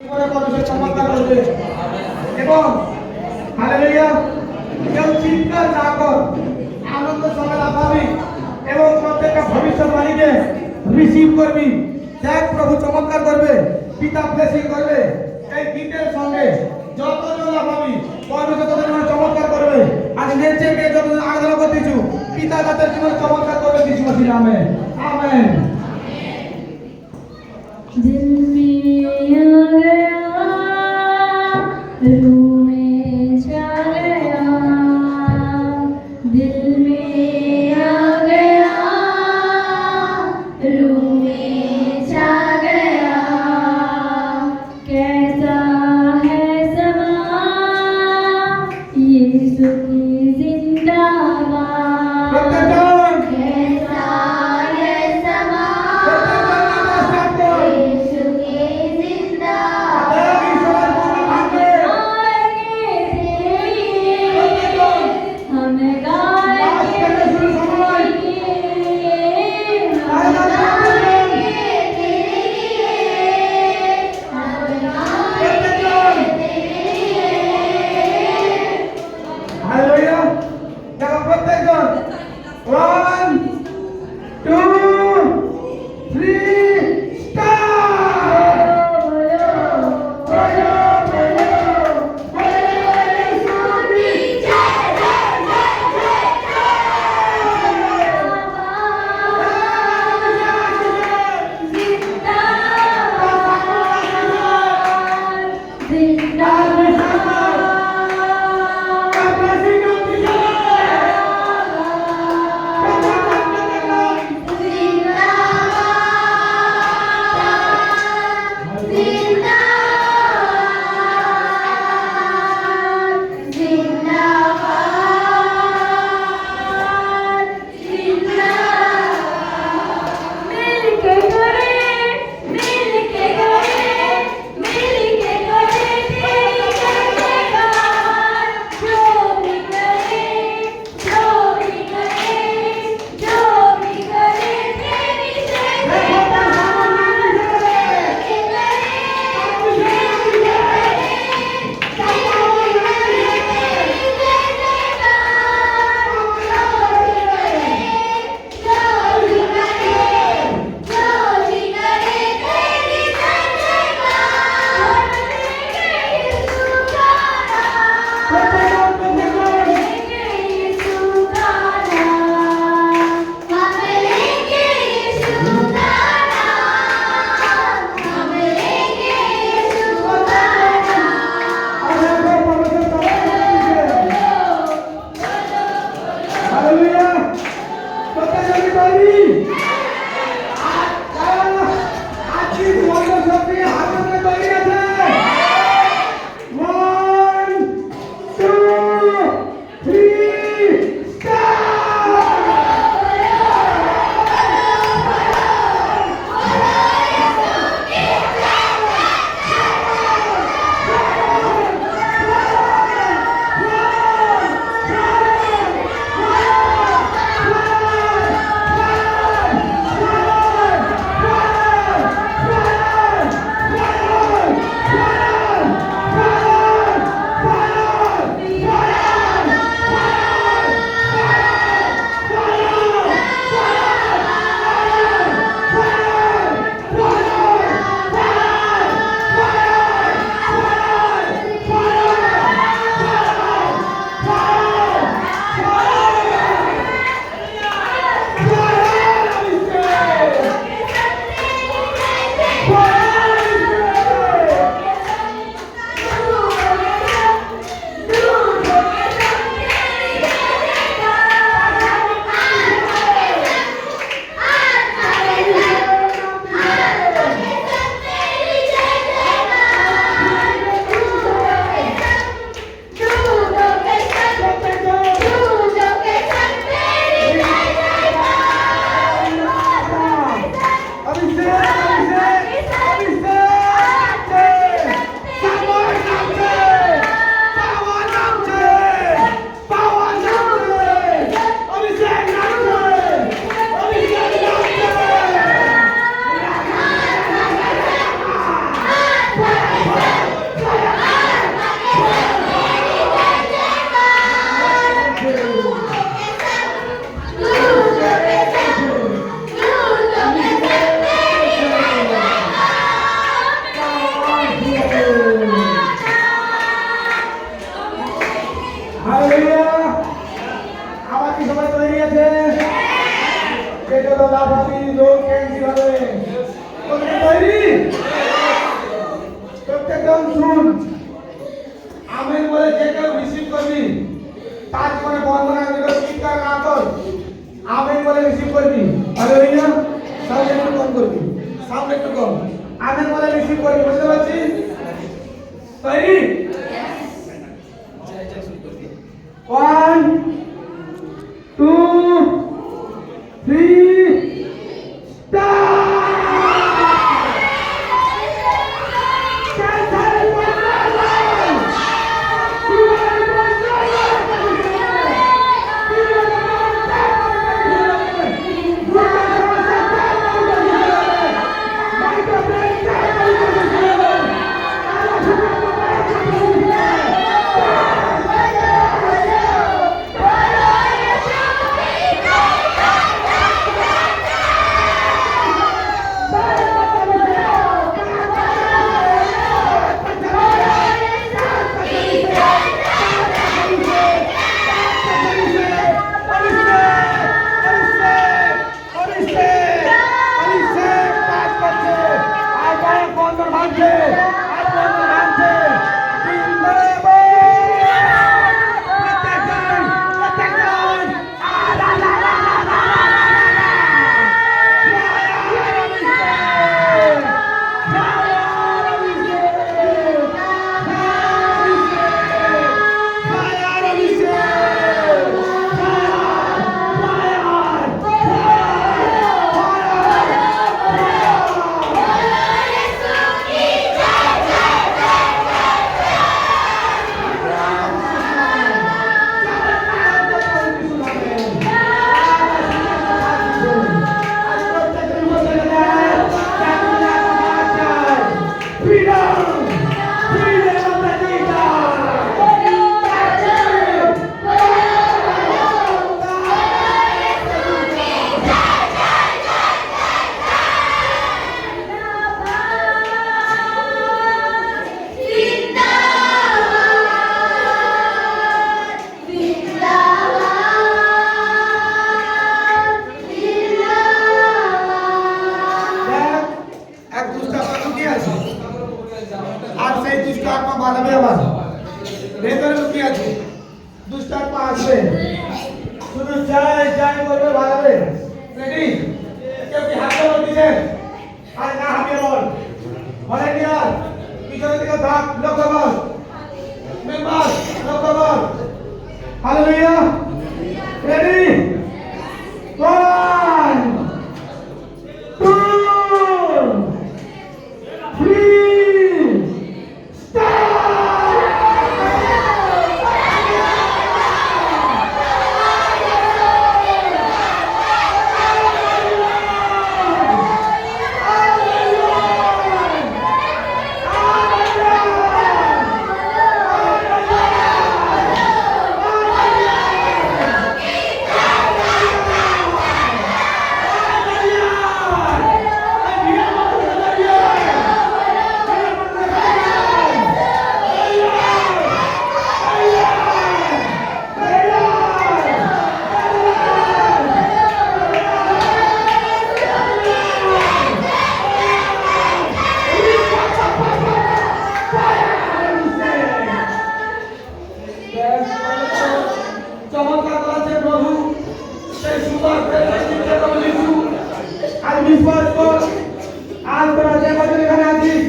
মানুষের চমৎকার করবে এবং হালেলুয়া কেউ চিৎকার না কর আনন্দ সঙ্গে লাফাবি এবং প্রত্যেকটা ভবিষ্যৎবাণীকে রিসিভ করবি। দেখ প্রভু চমৎকার করবে, পিতা ব্লেসিং করবে। এই গীতের সঙ্গে যতজন লাফাবি পরমেশ্বর তোদের জীবনে চমৎকার করবে। আজ নেচে গিয়ে যতজন আরাধনা করতেছু পিতা তাদের জীবনে চমৎকার করবে। যিশু মসিহ আমেন আমেন। दिल में आ गया, रूह में छा गया, दिल में आ गया, रूह में छा गया। कैसा है समा यीशु की जिंदाबाद। कैसा है समा यीशु की जिंदाबाद। একদম শুন, আমেন বলে যে কেউ রিসিভ করবি তার জীবনে বন্ধনা দিকে চিৎকার না কর, আমেন বলে রিসিভ করবি। হালেলুয়া। সামনে একটু কম করবি, সামনে একটু কম, আমেন বলে রিসিভ করবি। বুঝতে পারছিস? তৈরি? 1 2 3 স্টার্ট। আর সেই দুষ্ট আত্মা বাড়াবে, আবার ভেতরে লুকিয়ে আছে দুষ্ট আত্মা আসবে, শুধু জয় জয় করবে, বাড়াবে। রেডি? কেউ কি হাতে বল দিছে? আর না হাতে বল, ভলেন্টিয়ার পিছনে দিকে থাক, লক্ষ্য বল, মেম্বার লক্ষ্য বল। হালেলুয়া। রেডি? 1 2 3 চমৎকার করেছে প্রভু, সেই সুন্দর আর বিশ্বাস কর, আজ তোরা যে বছর এখানে আছিস,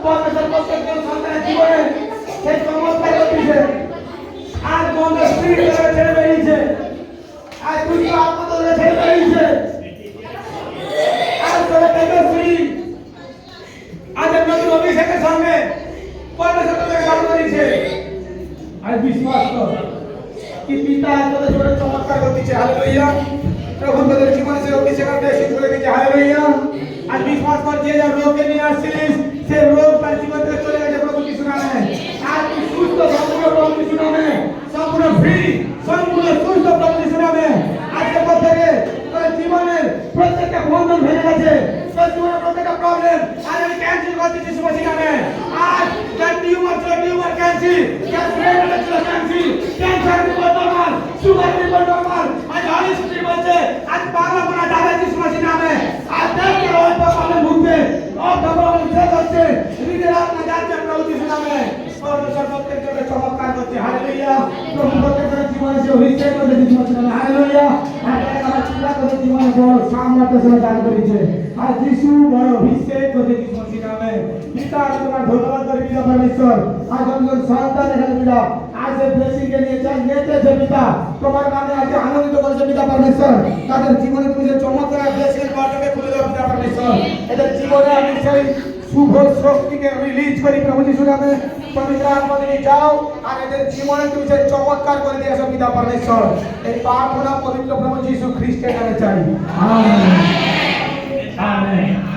পরমেশ্বর প্রত্যেকজন সন্তানের জীবনে সেই চমৎকার করতেছে। আজ বন্ধ স্ত্রী ছেড়ে বেরিয়েছে, আজ দুষ্ট আত্মা তোদের ছেড়ে বেরিয়েছে, আজ তোরা তেজস্বী, আজ নতুন অভিষেকের সঙ্গে পরমেশ্বর তোদেরকে দান করেছে। আজ বিশ্বাস কর कि पिता তোদের জীবনে চমৎকার করতেছে। হালেলুয়া। প্রভু তোদের জীবনে সে অভিষেক দিয়ে শুরু করে দিয়েছে। হালেলুয়া। আজ বিশ্বাস কর, যে যা রোগকে নিয়ে আসছিলিস সে রোগ তার জীবন থেকে চলে গেছে প্রভু যিশু নামে। আজ তুই সুস্থ, সম্পূর্ণ প্রভু যিশু নামে, সম্পূর্ণ ফ্রি, সম্পূর্ণ সুস্থ প্রভু যিশু নামে। আজকের পর থেকে তোর জীবনের প্রত্যেকটা বন্ধন ভেঙে গেছে, তোর জীবনের প্রত্যেকটা প্রবলেম আজ আমি ক্যান্সেল করছি যিশু মসিহ নামে। আজ যার টিউমার ছিল টিউমার ক্যান্সেল, যার ব্রেন ছিল cancel, cancer report normal, sugar report normal. আজ হলি স্পিরিট বলছে আজ পাগলা বনা যাবে যিশু মসিহ নামে। আজ দেখতে ওই প্রবলেম ভুগছে, ও প্রবলেম শেষ হচ্ছে, হৃদয়ের আত্মা যাচ্ছে প্রভু নামে পরমেশ্বর প্রত্যেকজনকে চমৎকার করছে। হালেলুয়া। প্রভু প্রত্যেকজনের জীবনে সে অভিষেক করে দিয়েছে। হালেলুয়া। আমার চিন্তা করে জীবনে বড় সামর্থ্য সে দান করেছে। আর যিশু বড় অভিষেক করে দিয়েছে নামে। পিতা আমি তোমার ধন্যবাদ করি পিতা পরমেশ্বর। আজ একজন সন্তান এখানে পিতা আজ এই ব্লেসিং কে নিয়ে চাই নিয়েছে পিতা। তোমার নামে আজ আনন্দিত করেছে পিতা পরমেশ্বর। তাদের জীবনে তুমি যে চমৎকার ব্লেসিং বাটকে খুলে দাও পিতা পরমেশ্বর। এদের জীবনে আমি সেই শুভ শক্তিকে রিলিজ করি প্রভু যিশু নামে। পবিত্র আত্মাকে নিয়ে যাও আর এদের জীবনে তুমি সেই চমৎকার করে দিয়ে আসো পিতা পরমেশ্বর। এই প্রার্থনা পবিত্র প্রভু যিশু খ্রিস্টের নামে চাই। আমেন। আমেন।